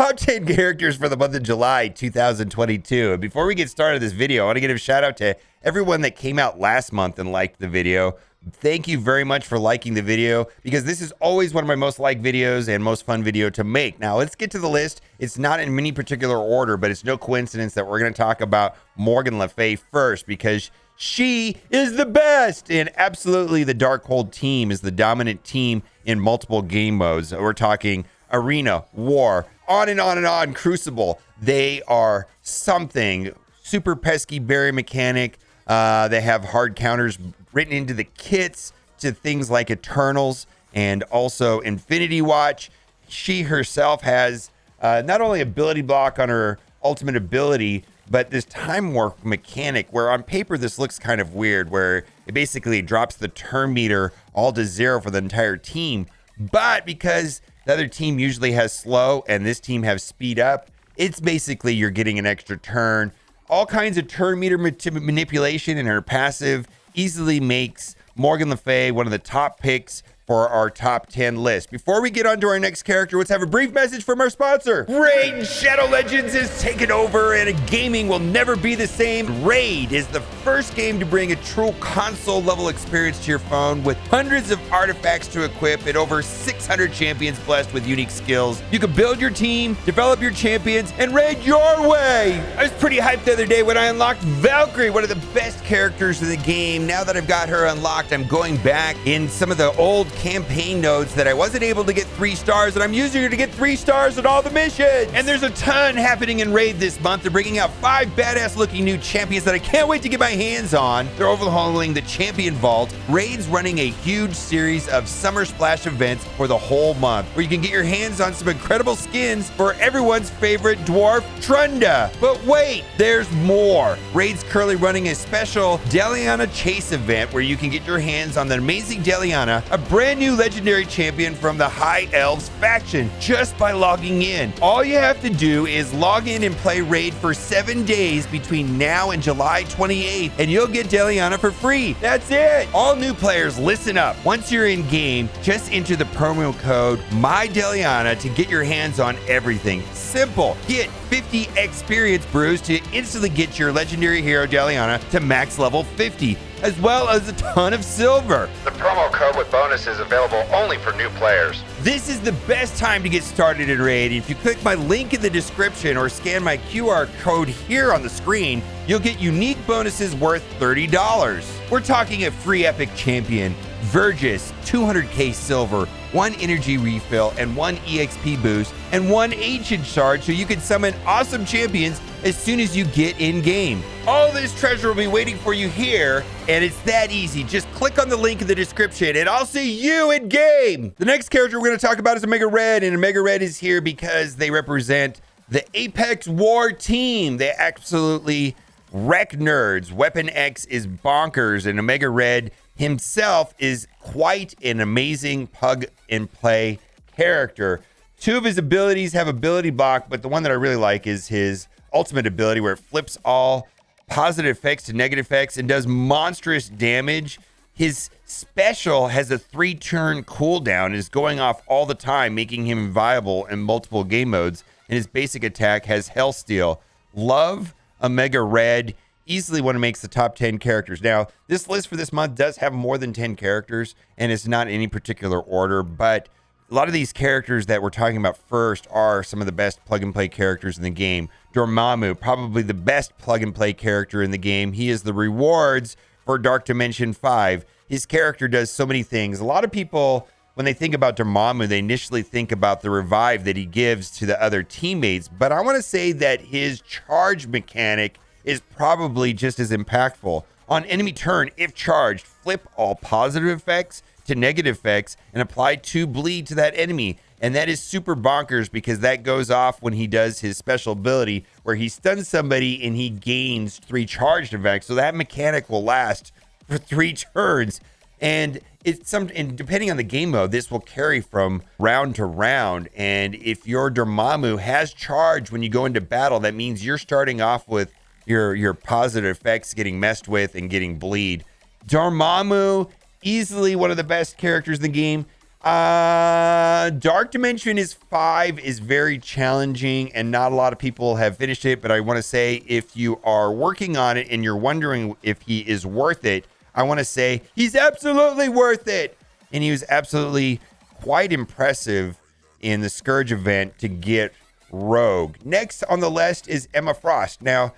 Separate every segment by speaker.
Speaker 1: top 10 characters for the month of July 2022. And before we get started this video, I want to give a shout out to everyone that came out last month and liked the video. Thank you very much for liking the video, because this is always one of my most liked videos and most fun video to make. Now let's get to the list. It's not in any particular order, but it's no coincidence that we're going to talk about Morgan Le Fay first, because she is the best, and absolutely the Darkhold team is the dominant team in multiple game modes. We're talking Arena, War, on and on and on, Crucible. They are something. Super pesky berry mechanic. They have hard counters written into the kits to things like Eternals and also Infinity Watch. She herself has not only ability block on her ultimate ability, but this time warp mechanic where on paper this looks kind of weird, where it basically drops the turn meter all to 0 for the entire team. But because the other team usually has slow and this team has speed up, it's basically you're getting an extra turn. All kinds of turn meter manipulation in her passive easily makes Morgan Le Fay one of the top picks for our top 10 list. Before we get on to our next character, let's have a brief message from our sponsor. Raid Shadow Legends is taking over, and gaming will never be the same. Raid is the first game to bring a true console level experience to your phone, with hundreds of artifacts to equip and over 600 champions blessed with unique skills. You can build your team, develop your champions, and raid your way. I was pretty hyped the other day when I unlocked Valkyrie, one of the best characters in the game. Now that I've got her unlocked, I'm going back in some of the old campaign nodes that I wasn't able to get 3 stars, and I'm using her to get 3 stars in all the missions. And there's a ton happening in Raid this month. They're bringing out 5 badass looking new champions that I can't wait to get my hands on. They're overhauling the champion vault. Raid's running a huge series of summer splash events for the whole month, where you can get your hands on some incredible skins for everyone's favorite dwarf, Trunda. But wait, there's more. Raid's currently running a special Deliana Chase event where you can get your hands on the amazing Deliana, a brand new legendary champion from the High Elves faction, just by logging in. All you have to do is log in and play Raid for 7 days between now and July 28th, and you'll get Deliana for free. That's it. All new players, listen up. Once you're in game, just enter the promo code MyDeliana to get your hands on everything. Simple. Get 50 experience brews to instantly get your legendary hero Deliana to max level 50, as well as a ton of silver.
Speaker 2: The promo code with bonus is available only for new players.
Speaker 1: This is the best time to get started in Raid. If you click my link in the description or scan my QR code here on the screen, you'll get unique bonuses worth $30. We're talking a free epic champion, Vergis, 200k silver, 1 energy refill and 1 EXP boost, and 1 ancient shard so you can summon awesome champions as soon as you get in game. All this treasure will be waiting for you here, and it's that easy. Just click on the link in the description and I'll see you in game. The next character we're going to talk about is Omega Red, and Omega Red is here because they represent the Apex War team. They absolutely wreck nerds. Weapon X is bonkers, and Omega Red himself is quite an amazing plug and play character. 2 of his abilities have ability block, but the one that I really like is his ultimate ability, where it flips all positive effects to negative effects and does monstrous damage. His special has a 3-turn cooldown and is going off all the time, making him inviolable in multiple game modes. And his basic attack has Hellsteel. Love Omega Red. Easily one who makes the top 10 characters. Now, this list for this month does have more than 10 characters, and it's not in any particular order, but a lot of these characters that we're talking about first are some of the best plug-and-play characters in the game. Dormammu, probably the best plug-and-play character in the game. He is the rewards for Dark Dimension 5. His character does so many things. A lot of people, when they think about Dormammu, they initially think about the revive that he gives to the other teammates, but I want to say that his charge mechanic is probably just as impactful. On enemy turn, if charged, flip all positive effects to negative effects and apply 2 bleed to that enemy. And that is super bonkers, because that goes off when he does his special ability where he stuns somebody and he gains 3 charged effects. So that mechanic will last for 3 turns. And and depending on the game mode, this will carry from round to round. And if your Dormammu has charge when you go into battle, that means you're starting off with your positive effects getting messed with and getting bleed. Dormammu, easily one of the best characters in the game. Dark Dimension is 5 is very challenging and not a lot of people have finished it, but I want to say if you are working on it and you're wondering if he is worth it, I want to say he's absolutely worth it. And he was absolutely quite impressive in the Scourge event to get Rogue. Next on the list is Emma Frost. Now,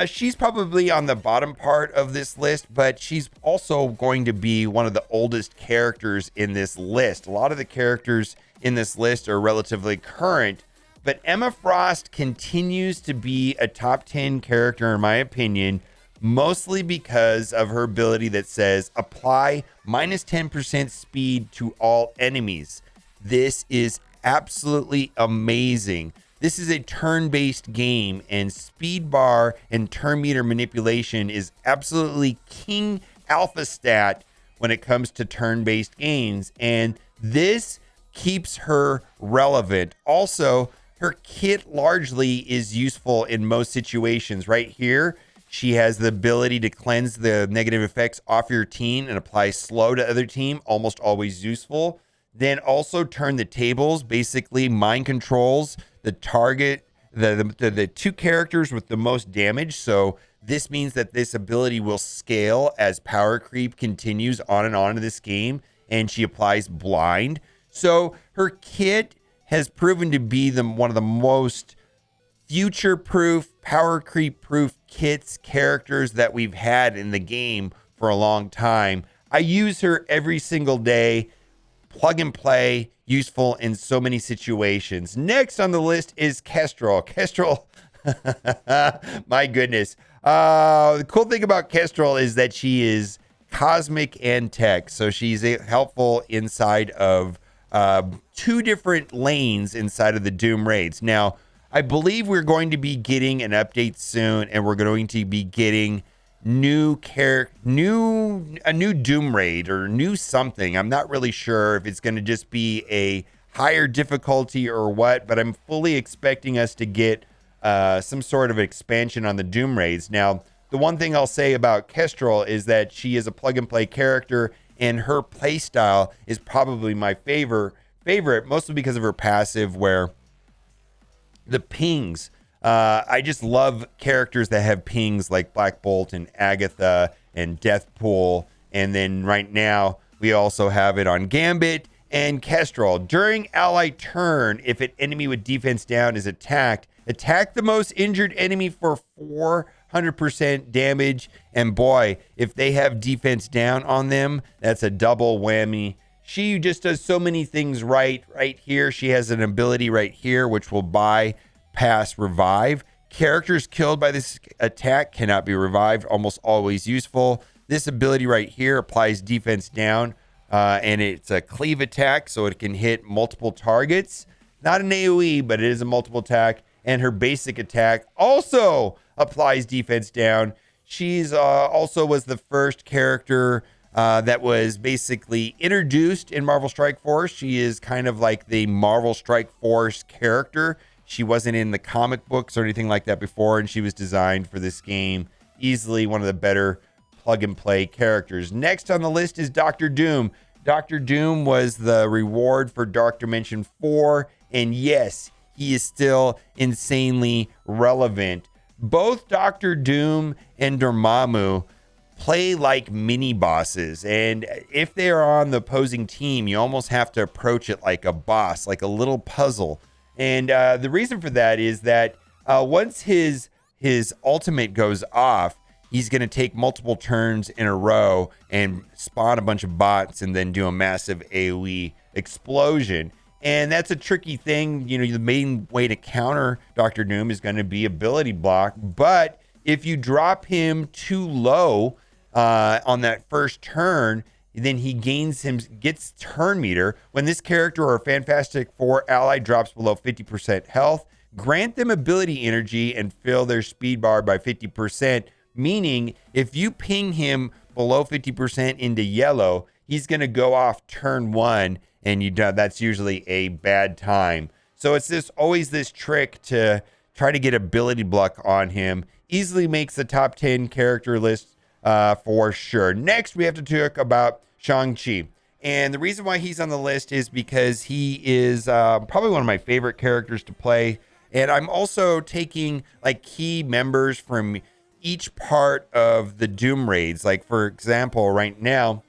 Speaker 1: she's probably on the bottom part of this list, but she's also going to be one of the oldest characters in this list. A lot of the characters in this list are relatively current, but Emma Frost continues to be a top 10 character in my opinion, mostly because of her ability that says apply minus 10% speed to all enemies. This is absolutely amazing. This is a turn-based game, and speed bar and turn meter manipulation is absolutely king alpha stat when it comes to turn-based games, and this keeps her relevant. Also, her kit largely is useful in most situations. Right here, she has the ability to cleanse the negative effects off your team and apply slow to other team, almost always useful. Then also turn the tables, basically mind controls the target, the two characters with the most damage. So this means that this ability will scale as power creep continues on and on in this game, and she applies blind. So her kit has proven to be one of the most future-proof, power creep-proof kits, characters that we've had in the game for a long time. I use her every single day. Plug and play, useful in so many situations. Next on the list is Kestrel. Kestrel, my goodness. The cool thing about Kestrel is that she is cosmic and tech. So she's helpful inside of 2 different lanes inside of the Doom raids. Now, I believe we're going to be getting an update soon, and we're going to be getting a new Doom raid or new something. I'm not really sure if it's going to just be a higher difficulty or what, but I'm fully expecting us to get some sort of expansion on the Doom raids. Now, the one thing I'll say about Kestrel is that she is a plug and play character, and her play style is probably my favorite, mostly because of her passive where the pings. I just love characters that have pings like Black Bolt and Agatha and Deathpool. And then right now, we also have it on Gambit and Kestrel. During ally turn, if an enemy with defense down is attacked, attack the most injured enemy for 400% damage. And boy, if they have defense down on them, that's a double whammy. She just does so many things right here. She has an ability right here, which will bypass revive. Characters killed by this attack cannot be revived, almost always useful. This ability right here applies defense down, and it's a cleave attack, so it can hit multiple targets. Not an AoE, but it is a multiple attack. And her basic attack also applies defense down. She's also was the first character that was basically introduced in Marvel Strike Force. She is kind of like the Marvel Strike Force character. She wasn't in the comic books or anything like that before, and she was designed for this game. Easily one of the better plug and play characters. Next on the list is Dr. Doom. Dr. Doom was the reward for Dark Dimension 4, and yes, he is still insanely relevant. Both Dr. Doom and Dormammu play like mini bosses, and if they are on the opposing team, you almost have to approach it like a boss, like a little puzzle. And the reason for that is that once his ultimate goes off, he's going to take multiple turns in a row and spawn a bunch of bots and then do a massive AoE explosion. And that's a tricky thing. You know, the main way to counter Dr. Doom is going to be ability block. But if you drop him too low on that first turn, then he gets turn meter. When this character or a Fantastic Four ally drops below 50% health, grant them ability energy and fill their speed bar by 50%. Meaning, if you ping him below 50% into yellow, he's going to go off turn 1, and that's usually a bad time. So it's always this trick to try to get ability block on him. Easily makes the top 10 character list for sure. Next, we have to talk about Shang-Chi. And the reason why he's on the list is because he is probably one of my favorite characters to play. And I'm also taking like key members from each part of the Doom raids. Like, for example, right now,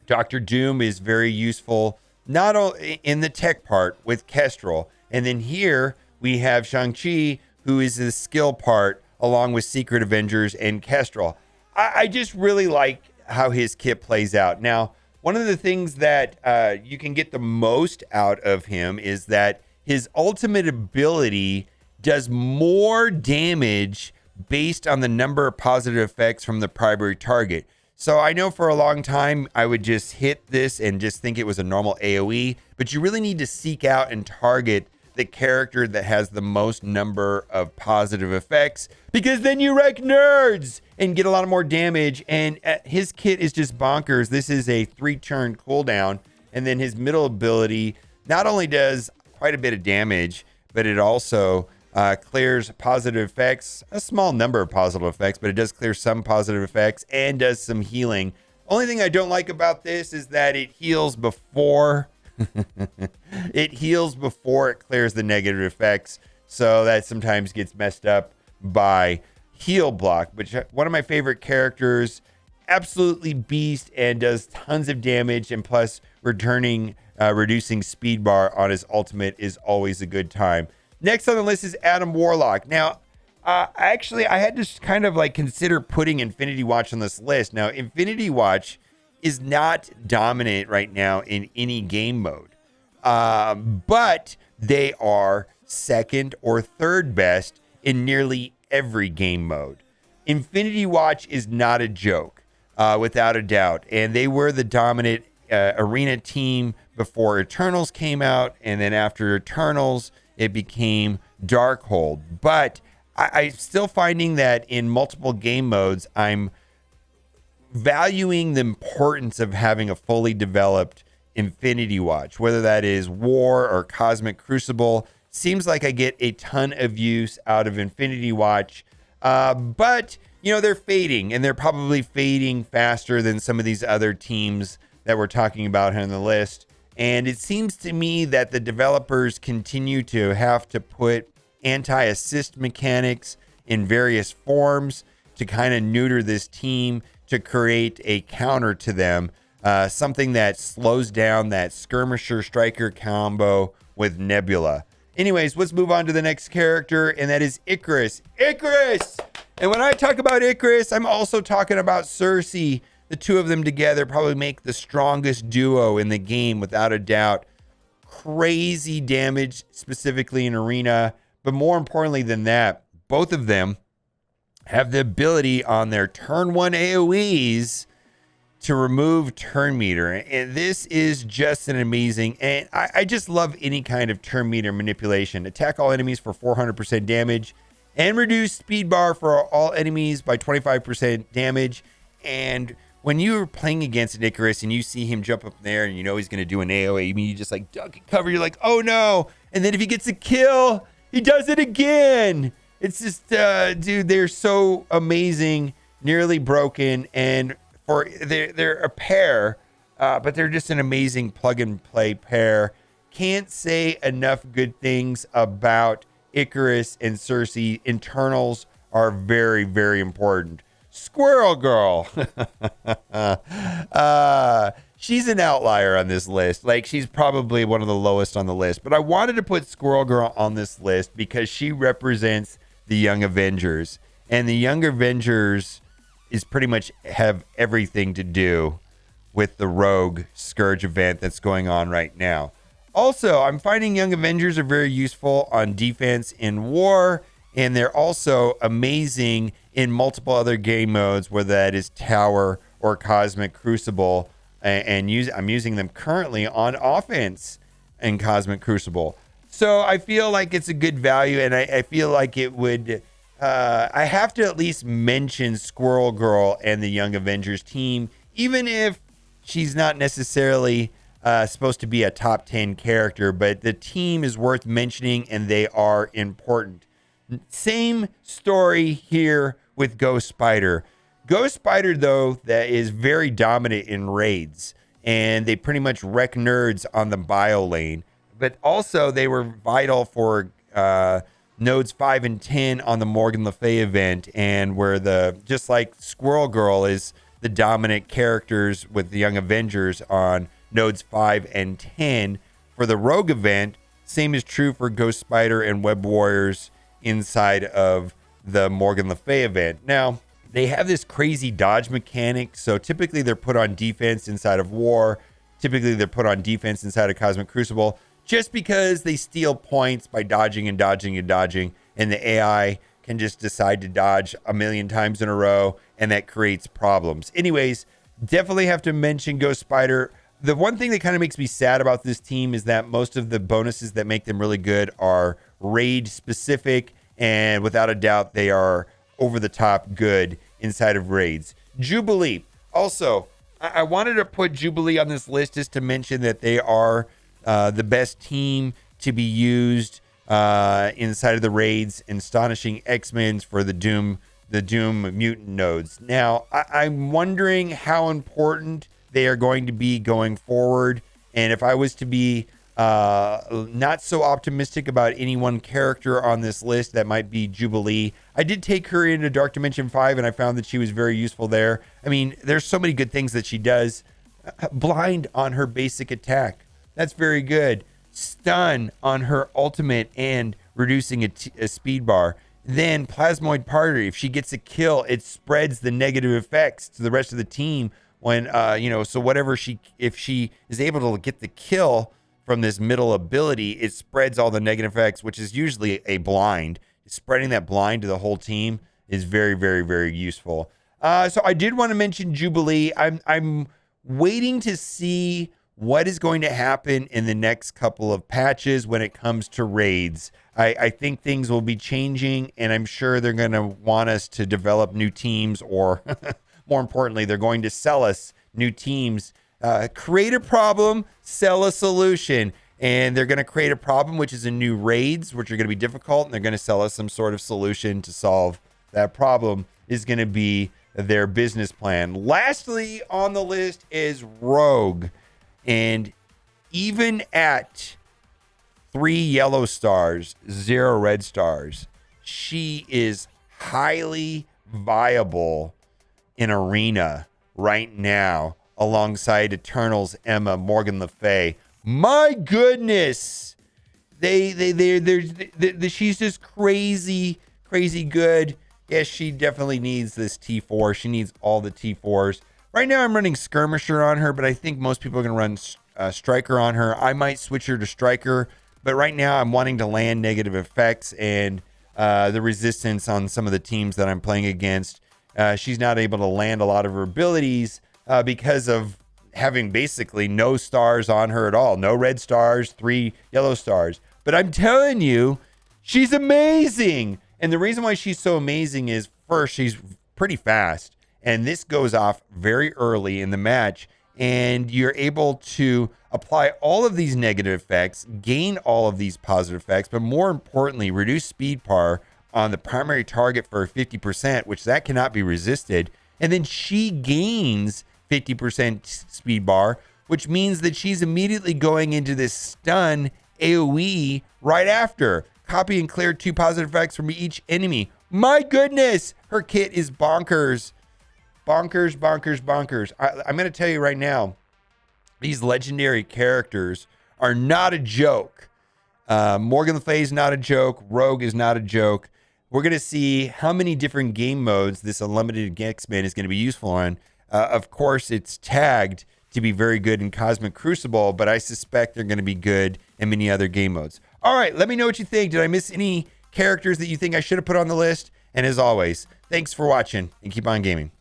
Speaker 1: Dr. Doom is very useful, not only in the tech part with KESTREL. And then here we have Shang-Chi, who is the skill part, along with Secret Avengers and KESTREL. I just really like how his kit plays out. Now, one of the things that you can get the most out of him is that his ultimate ability does more damage based on the number of positive effects from the primary target. So I know for a long time I would just hit this and just think it was a normal AoE, but you really need to seek out and target the character that has the most number of positive effects, because then you wreck nerds and get a lot more damage. And his kit is just bonkers. This is a 3-turn cooldown, and then his middle ability not only does quite a bit of damage, but it also clears positive effects, a small number of positive effects, but it does clear some positive effects and does some healing. Only thing I don't like about this is that it heals before it clears the negative effects. So that sometimes gets messed up by heal block. But one of my favorite characters, absolutely beast, and does tons of damage, and plus reducing speed bar on his ultimate is always a good time. Next on the list is Adam Warlock. Now, actually, I had to kind of like consider putting Infinity Watch on this list. Now, Infinity Watch is not dominant right now in any game mode, but they are second or third best in nearly every game mode. Infinity Watch is not a joke, without a doubt, and they were the dominant arena team before Eternals came out, and then after Eternals, it became Darkhold. But I'm still finding that in multiple game modes, I'm valuing the importance of having a fully developed Infinity Watch, whether that is War or Cosmic Crucible. Seems like I get a ton of use out of Infinity Watch, but you know, they're fading, and they're probably fading faster than some of these other teams that we're talking about on the list. And it seems to me that the developers continue to have to put anti-assist mechanics in various forms to kind of neuter this team, to create a counter to them, something that slows down that skirmisher striker combo with Nebula. Anyways, let's move on to the next character, and that is Icarus. Icarus! And when I talk about Icarus, I'm also talking about Cersei. The two of them together probably make the strongest duo in the game, without a doubt. Crazy damage, specifically in arena. But more importantly than that, both of them have the ability on their turn 1 AoEs to remove turn meter. And this is just an amazing, and I just love any kind of turn meter manipulation. Attack all enemies for 400% damage, and reduce speed bar for all enemies by 25% damage. And when you're playing against an Icarus and you see him jump up there and you know he's going to do an AoE, I mean, you just like duck and cover. You're like, oh no. And then if he gets a kill, he does it again. It's just, dude, they're so amazing, nearly broken. And they're a pair, but they're just an amazing plug and play pair. Can't say enough good things about Icarus and Cersei. Internals are very, very important. Squirrel Girl. She's an outlier on this list. Like, she's probably one of the lowest on the list. But I wanted to put Squirrel Girl on this list because she represents the Young Avengers. And the Young Avengers is pretty much have everything to do with the Rogue Scourge event that's going on right now. Also, I'm finding Young Avengers are very useful on defense in war. And they're also amazing in multiple other game modes, whether that is Tower or Cosmic Crucible. I'm using them currently on offense in Cosmic Crucible. So I feel like it's a good value, and I feel like it would... I have to at least mention Squirrel Girl and the Young Avengers team, even if she's not necessarily supposed to be a top 10 character, but the team is worth mentioning, and they are important. Same story here with Ghost Spider. Ghost Spider, though, that is very dominant in raids. and they pretty much wreck nerds on the bio lane. But also, they were vital for nodes 5 and 10 on the Morgan Le Fay event, and where just like Squirrel Girl is the dominant characters with the Young Avengers on nodes 5 and 10 for the Rogue event. Same is true for Ghost Spider and Web Warriors inside of the Morgan Le Fay event. Now, they have this crazy dodge mechanic, so typically they're put on defense inside of War. Typically they're put on defense inside of Cosmic Crucible, just because they steal points by dodging and dodging and dodging, and the AI can just decide to dodge a million times in a row, and that creates problems. Anyways, definitely have to mention Ghost Spider. The one thing that kind of makes me sad about this team is that most of the bonuses that make them really good are raid specific, and without a doubt, they are over the top good inside of raids. Jubilee. Also, I wanted to put Jubilee on this list just to mention that they are the best team to be used inside of the raids, and astonishing X-Men's for the Doom mutant nodes. Now, I'm wondering how important they are going to be going forward, and if I was to be not so optimistic about any one character on this list, that might be Jubilee. I did take her into Dark Dimension 5, and I found that she was very useful there. I mean, there's so many good things that she does. Blind on her basic attack. That's very good. Stun on her ultimate and reducing a speed bar. Then Plasmoid Party. If she gets a kill, it spreads the negative effects to the rest of the team. When so whatever if she is able to get the kill from this middle ability, it spreads all the negative effects, which is usually a blind. Spreading that blind to the whole team is very, very, very useful. So I did want to mention Jubilee. I'm waiting to see what is going to happen in the next couple of patches when it comes to raids. I think things will be changing, and I'm sure they're going to want us to develop new teams, or more importantly, they're going to sell us new teams. Create a problem, sell a solution. And they're going to create a problem, which is a new raids, which are going to be difficult, and they're going to sell us some sort of solution to solve that problem, is going to be their business plan. Lastly on the list is Rogue. And even at 3 yellow stars, 0 red stars, she is highly viable in Arena right now, alongside Eternals, Emma, Morgan Le Fay. My goodness, she's just crazy good. Yes, she definitely needs this T4. She needs all the T4s. Right now, I'm running Skirmisher on her, but I think most people are going to run Striker on her. I might switch her to Striker, but right now I'm wanting to land negative effects and the resistance on some of the teams that I'm playing against. She's not able to land a lot of her abilities because of having basically no stars on her at all. No red stars, 3 yellow stars. But I'm telling you, she's amazing. And the reason why she's so amazing is, first, she's pretty fast. And this goes off very early in the match. And you're able to apply all of these negative effects, gain all of these positive effects, but more importantly, reduce speed par on the primary target for 50%, which that cannot be resisted. And then she gains 50% speed bar, which means that she's immediately going into this stun AoE right after. Copy and clear 2 positive effects from each enemy. My goodness, her kit is bonkers. Bonkers. I'm going to tell you right now, these legendary characters are not a joke. Morgan Le Fay is not a joke. Rogue is not a joke. We're going to see how many different game modes this Unlimited X-Men is going to be useful on. Of course, it's tagged to be very good in Cosmic Crucible, but I suspect they're going to be good in many other game modes. All right, let me know what you think. Did I miss any characters that you think I should have put on the list? And as always, thanks for watching, and keep on gaming.